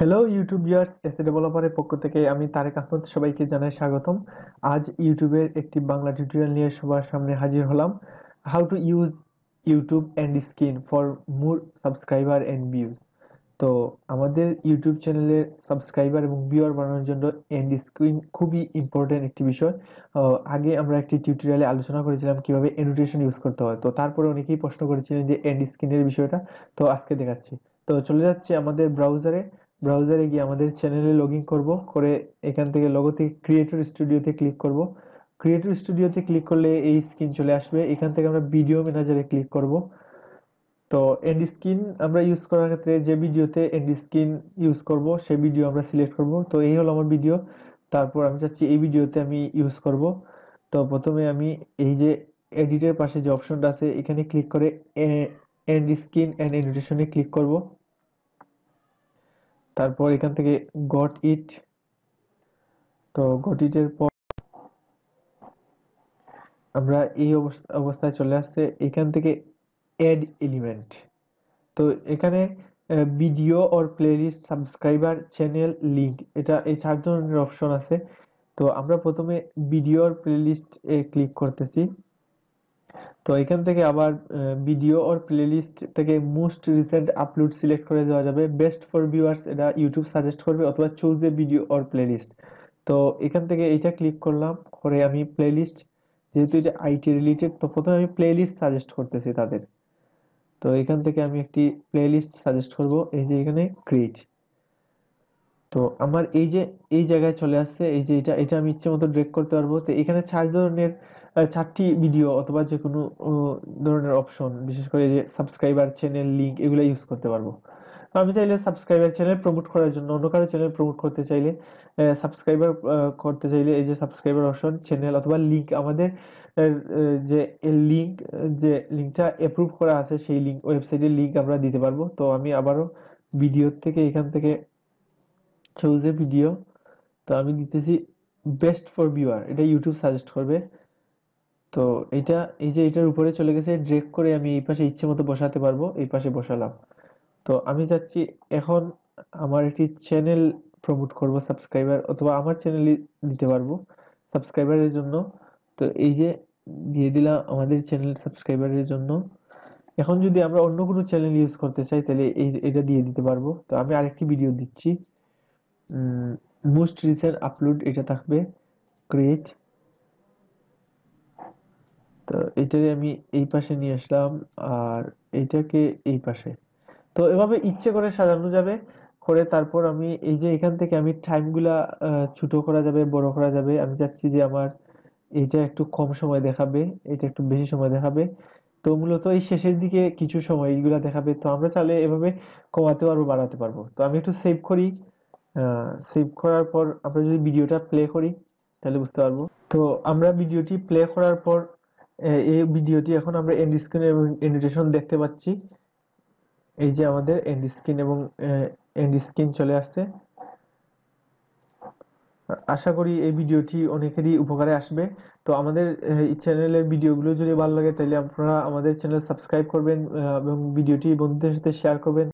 Hello YouTube viewers, SA ডেভেলপারের পক্ষ থেকে আমি তারেক আহমদ সবাইকে জানাই স্বাগতম। আজ ইউটিউবের একটি বাংলা টিউটোরিয়াল নিয়ে সবার সামনে হাজির হলাম। How to use YouTube end screen for more subscriber and views. তো আমাদের ইউটিউব চ্যানেলের সাবস্ক্রাইবার এবং ভিউয়ার বাড়ানোর জন্য এন্ড স্ক্রিন খুবই ইম্পর্টেন্ট একটি বিষয়। আগে আমরা একটি টিউটোরিয়ালে আলোচনা করেছিলাম কিভাবে অ্যানোটেশন ইউজ করতে হয়। তো তারপরে অনেকেই প্রশ্ন করেছিলেন যে এন্ড স্ক্রিনের বিষয়টা। তো আজকে দেখাচ্ছি। তো চলে যাচ্ছে আমাদের ব্রাউজারে গিয়ে আমাদের চ্যানেলে লগ ইন করবো, করে এখান থেকে লোগো থেকে ক্রিয়েটর স্টুডিওতে ক্লিক করব। ক্রিয়েটর স্টুডিওতে ক্লিক করলে এই স্ক্রিন চলে আসবে। এখান থেকে আমরা ভিডিও ম্যানেজারে ক্লিক করব। তো এন্ড স্ক্রিন আমরা ইউজ করার ক্ষেত্রে যে ভিডিওতে এন্ড স্ক্রিন ইউজ করব সেই ভিডিও আমরা সিলেক্ট করব। তো এই হলো আমার ভিডিও। তারপর আমি চাচ্ছি এই ভিডিওতে আমি ইউজ করব। তো প্রথমে আমি এই যে এডিটের পাশে যে অপশনটা আছে এখানে ক্লিক করে এন্ড স্ক্রিন এন্ড অ্যানোটেশনে ক্লিক করব। তারপর এখান থেকে গট ইট। তো গট ইটের পর আমরা এই অবস্থায় চলে আসছে। এখান থেকে এড এলিমেন্ট। তো এখানে video or playlist subscriber channel link, এটা এই 4 ধরনের অপশন আছে। তো আমরা প্রথমে ভিডিও অর প্লেলিস্ট এ ক্লিক করতেছি। তো এখান থেকে আবার ভিডিও অর প্লেলিস্ট থেকে মোস্ট রিসেন্ট আপলোড সিলেক্ট করে দেওয়া যাবে। বেস্ট ফর ভিউয়ার্স এটা ইউটিউব সাজেস্ট করবে, অথবা choose a video or playlist. তো এখান থেকে এইটা ক্লিক করলাম, করে আমি প্লেলিস্ট, যেহেতু এটা আইটি রিলেটেড, তো প্রথমে আমি প্লেলিস্ট সাজেস্ট করতেছি তাদের। তো এখান থেকে আমি একটি প্লেলিস্ট সাজেস্ট করব, এই যে এখানে ক্রিয়েট। তো আমার এই যে এই জায়গায় চলে আসছে, এই যে এটা এটা আমি ইচ্ছে মতো ড্রেগ করতে পারবো। তো এখানে 4টি ভিডিও অথবা যে কোনো ধরনের অপশন, বিশেষ করে এই যে সাবস্ক্রাইবার চ্যানেল লিংক, এগুলো ইউজ করতে পারবো। তো আমি চাইলে সাবস্ক্রাইবার চ্যানেল প্রমোট করার জন্য, অন্য কারো চ্যানেল প্রমোট করতে চাইলে, সাবস্ক্রাইবার করতে চাইলে এই যে সাবস্ক্রাইবার অপশন, চ্যানেল অথবা লিংক, আমাদের যে লিংক, যে লিংকটা অ্যাপ্রুভ করা আছে সেই লিংক, ওয়েবসাইটের লিংক আমরা দিতে পারবো। তো আমি আবারও ভিডিও থেকে এখান থেকে চুজ এ ভিডিও। তো আমি দিতেছি বেস্ট ফর ভিউয়ার, এটা ইউটিউব সাজেস্ট করবে। তো এটা এই যে এটার উপরে চলে গেছে, ড্রেগ করে আমি এই পাশে ইচ্ছে মতো বসাতে পারবো, এই পাশে বসালাম। তো আমি চাচ্ছি এখন আমার একটি চ্যানেল প্রমোট করব সাবস্ক্রাইবার, অথবা আমার চ্যানেলই দিতে পারবো সাবস্ক্রাইবারের জন্য। তো এই যে দিয়ে দিলাম আমাদের চ্যানেল সাবস্ক্রাইবারের জন্য। এখন যদি আমরা অন্য কোনো চ্যানেল ইউজ করতে চাই তাহলে এটা দিয়ে দিতে পারবো। তো আমি আরেকটি ভিডিও দিচ্ছি, মোস্ট রিসেন্ট আপলোড এটা থাকবে, ক্রিয়েট। তো এটাকে আমি এই পাশে নিয়ে আসলাম, আর এইটাকে এই পাশে। তো এভাবে ইচ্ছে করে সাজানো যাবে। করে তারপর আমি এই যে এখান থেকে আমি টাইমগুলা ছোট করা যাবে, বড় করা যাবে। আমি চাচ্ছি যে আমার এইটা একটু কম সময় দেখাবে, এটা একটু বেশি সময় দেখাবে। তো মূলত এই শেষের দিকে কিছু সময় এইগুলা দেখাবে। তো আমরা চাইলে এভাবে কমাতে পারবো, বাড়াতে পারবো। তো আমি একটু সেভ করি। সেভ করার পর আমরা যদি ভিডিওটা প্লে করি তাহলে বুঝতে পারবো। তো আমরা ভিডিওটি প্লে করার পর এই ভিডিওটি এখন আমরা এন্ড স্ক্রিন এবং এন্ডিটেশন দেখতে পাচ্ছি। এই যে আমাদের এন্ড স্ক্রিন এবং এন্ড স্ক্রিন চলে আসছে। আশা করি এই ভিডিওটি অনেকেরই উপকারে আসবে। তো আমাদের এই চ্যানেলের ভিডিওগুলো যদি ভালো লাগে তাহলে আপনারা আমাদের চ্যানেল সাবস্ক্রাইব করবেন, এবং ভিডিওটি বন্ধুদের সাথে শেয়ার করবেন।